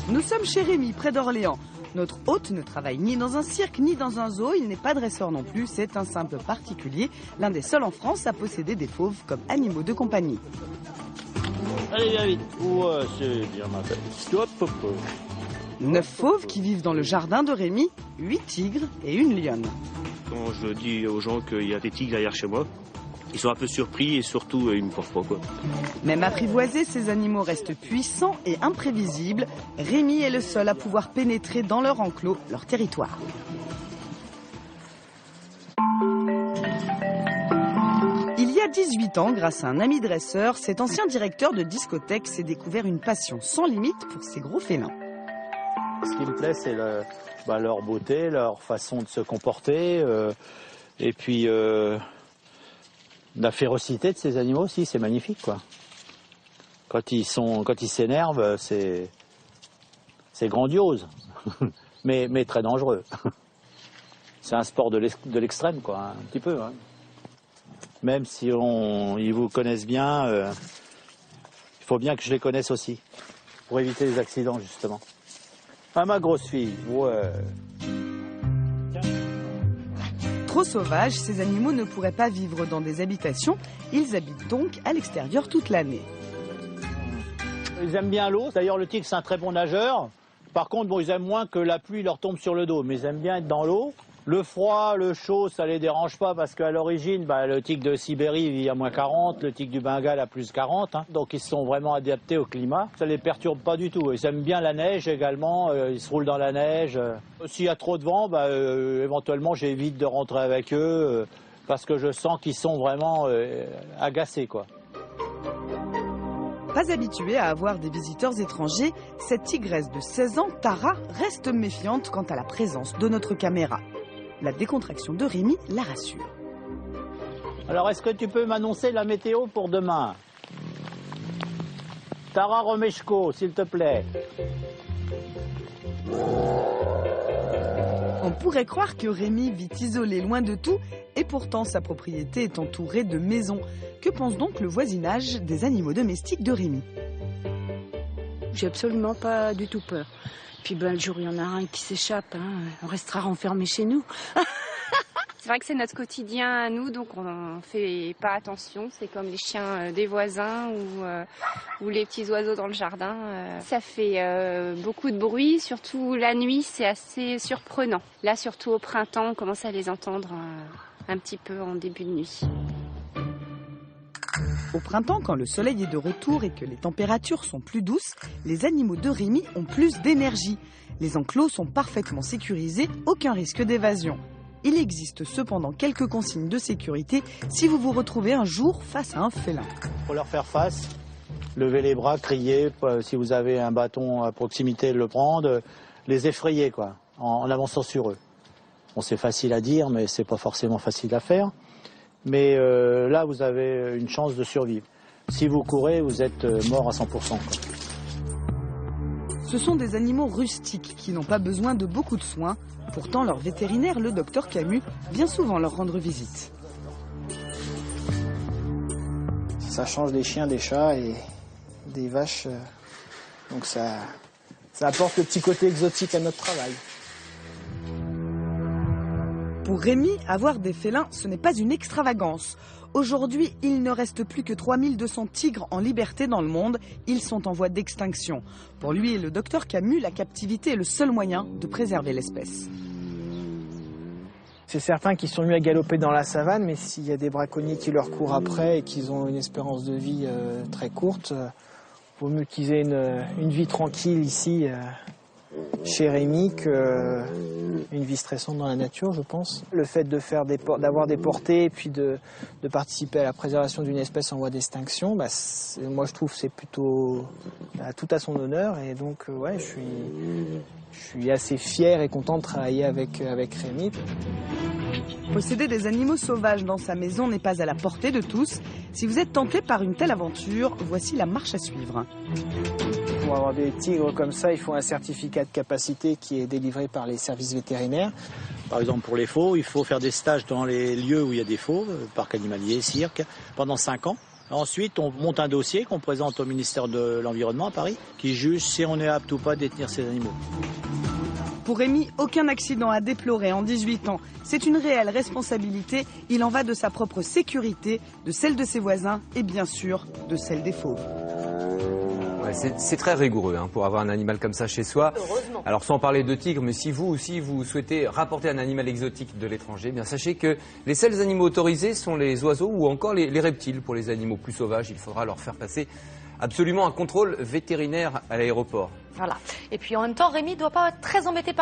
Nous sommes chez Rémi, près d'Orléans. Notre hôte ne travaille ni dans un cirque ni dans un zoo, il n'est pas dresseur non plus, c'est un simple particulier, l'un des seuls en France à posséder des fauves comme animaux de compagnie. Allez, viens vite. Ouais, c'est bien ma belle. Hop, hop, hop. 9 fauves qui vivent dans le jardin de Rémi, 8 tigres et une lionne. Quand je dis aux gens qu'il y a des tigres derrière chez moi, ils sont un peu surpris et surtout ils me croient pas, quoi. Même apprivoisés, ces animaux restent puissants et imprévisibles. Rémi est le seul à pouvoir pénétrer dans leur enclos, leur territoire. Il y a 18 ans, grâce à un ami dresseur, cet ancien directeur de discothèque s'est découvert une passion sans limite pour ces gros félins. Ce qui me plaît, c'est leur beauté, leur façon de se comporter, et puis la férocité de ces animaux aussi, c'est magnifique, quoi. Quand ils s'énervent, c'est grandiose, mais très dangereux. C'est un sport de l'extrême, quoi, un petit peu. Hein. Même si ils vous connaissent bien, il faut bien que je les connaisse aussi, pour éviter les accidents, justement. Ah, ma grosse fille, ouais. Trop sauvages, ces animaux ne pourraient pas vivre dans des habitations. Ils habitent donc à l'extérieur toute l'année. Ils aiment bien l'eau. D'ailleurs, le tigre, c'est un très bon nageur. Par contre, bon, ils aiment moins que la pluie leur tombe sur le dos. Mais ils aiment bien être dans l'eau. Le froid, le chaud, ça les dérange pas parce qu'à l'origine, le tigre de Sibérie vit à moins 40, le tigre du Bengale à plus 40. Hein. Donc, ils se sont vraiment adaptés au climat. Ça les perturbe pas du tout. Ils aiment bien la neige également. Ils se roulent dans la neige. S'il y a trop de vent, éventuellement, j'évite de rentrer avec eux parce que je sens qu'ils sont vraiment agacés, quoi. Pas habituée à avoir des visiteurs étrangers, cette tigresse de 16 ans, Tara, reste méfiante quant à la présence de notre caméra. La décontraction de Rémi la rassure. Alors, est-ce que tu peux m'annoncer la météo pour demain? Tara Romeshko, s'il te plaît. On pourrait croire que Rémi vit isolé loin de tout, et pourtant sa propriété est entourée de maisons. Que pense donc le voisinage des animaux domestiques de Rémi? J'ai absolument pas du tout peur. Puis le jour où il y en a un qui s'échappe, on restera renfermé chez nous. C'est vrai que c'est notre quotidien à nous, donc on fait pas attention. C'est comme les chiens des voisins ou les petits oiseaux dans le jardin. Ça fait beaucoup de bruit, surtout la nuit, c'est assez surprenant. Là, surtout au printemps, on commence à les entendre un petit peu en début de nuit. Au printemps, quand le soleil est de retour et que les températures sont plus douces, les animaux de Rémi ont plus d'énergie. Les enclos sont parfaitement sécurisés, aucun risque d'évasion. Il existe cependant quelques consignes de sécurité si vous vous retrouvez un jour face à un félin. Pour leur faire face, levez les bras, criez, si vous avez un bâton à proximité, le prendre, les effrayer, quoi, en avançant sur eux. Bon, c'est facile à dire, mais c'est pas forcément facile à faire. Mais là, vous avez une chance de survivre. Si vous courez, vous êtes mort à 100%. Quoi. Ce sont des animaux rustiques qui n'ont pas besoin de beaucoup de soins. Pourtant, leur vétérinaire, le docteur Camus, vient souvent leur rendre visite. Ça change des chiens, des chats et des vaches. Donc ça apporte le petit côté exotique à notre travail. Pour Rémi, avoir des félins, ce n'est pas une extravagance. Aujourd'hui, il ne reste plus que 3200 tigres en liberté dans le monde. Ils sont en voie d'extinction. Pour lui et le docteur Camus, la captivité est le seul moyen de préserver l'espèce. C'est certains qui sont mis à galoper dans la savane, mais s'il y a des braconniers qui leur courent après et qu'ils ont une espérance de vie très courte, il vaut mieux qu'ils aient une vie tranquille ici, chez Rémi, qu'une vie stressante dans la nature, je pense. Le fait d'avoir des portées et puis de participer à la préservation d'une espèce en voie d'extinction, moi je trouve que c'est plutôt tout à son honneur. Et donc, ouais, je suis assez fier et content de travailler avec Rémi. Posséder des animaux sauvages dans sa maison n'est pas à la portée de tous. Si vous êtes tenté par une telle aventure, voici la marche à suivre. Pour avoir des tigres comme ça, il faut un certificat de capacité qui est délivré par les services vétérinaires. Par exemple, pour les faux, il faut faire des stages dans les lieux où il y a des faux, parc animalier, cirque, pendant 5 ans. Ensuite, on monte un dossier qu'on présente au ministère de l'Environnement à Paris, qui juge si on est apte ou pas à détenir ces animaux. Pour Rémi, aucun accident à déplorer en 18 ans. C'est une réelle responsabilité. Il en va de sa propre sécurité, de celle de ses voisins et bien sûr de celle des fauves. Ouais, c'est très rigoureux hein, pour avoir un animal comme ça chez soi. Heureusement. Alors sans parler de tigre, mais si vous aussi vous souhaitez rapporter un animal exotique de l'étranger, bien sachez que les seuls animaux autorisés sont les oiseaux ou encore les reptiles. Pour les animaux plus sauvages, il faudra leur faire passer absolument un contrôle vétérinaire à l'aéroport. Voilà. Et puis en même temps, Rémi ne doit pas être très embêté par